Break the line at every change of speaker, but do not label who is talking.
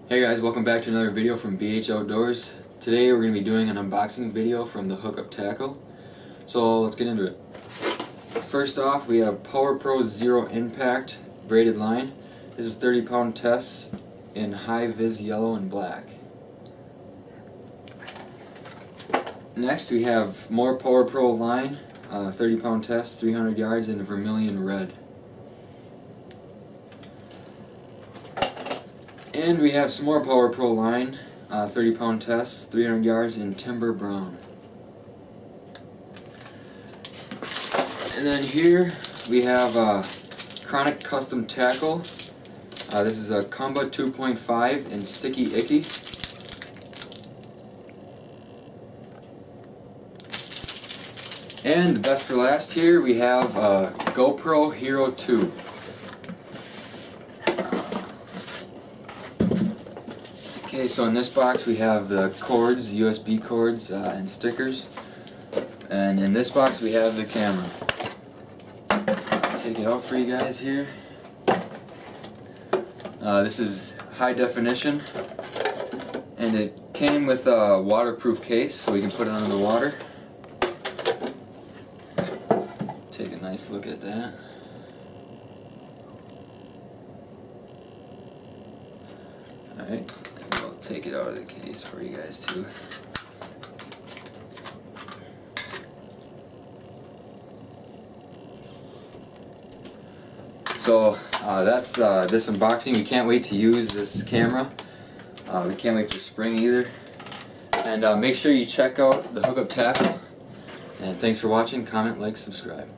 Hey guys, welcome back to another video from BH Outdoors. Today we're going to be doing an unboxing video from the hookup tackle. So let's get into it. First off, we have Power Pro Zero Impact braided line. This is 30-pound tests in high vis yellow and black. Next we have more Power Pro line, 30-pound test, 300 yards in vermilion red. And we have some more Power Pro line, 30-pound test, 300 yards in timber brown. And then here we have Chronic Custom Tackle. This is a Comba 2.5 in Sticky Icky. And best for last here, we have GoPro Hero 2. Okay, so in this box we have the cords, USB cords, and stickers. And in this box we have the camera. I'll take it out for you guys here. This is high definition, and it came with a waterproof case so we can put it under the water. Take a nice look at that. Alright, I'll take it out of the case for you guys too. So that's this unboxing. We can't wait to use this camera. We can't wait for spring either. And make sure you check out the hookup tackle. And thanks for watching. Comment, like, subscribe.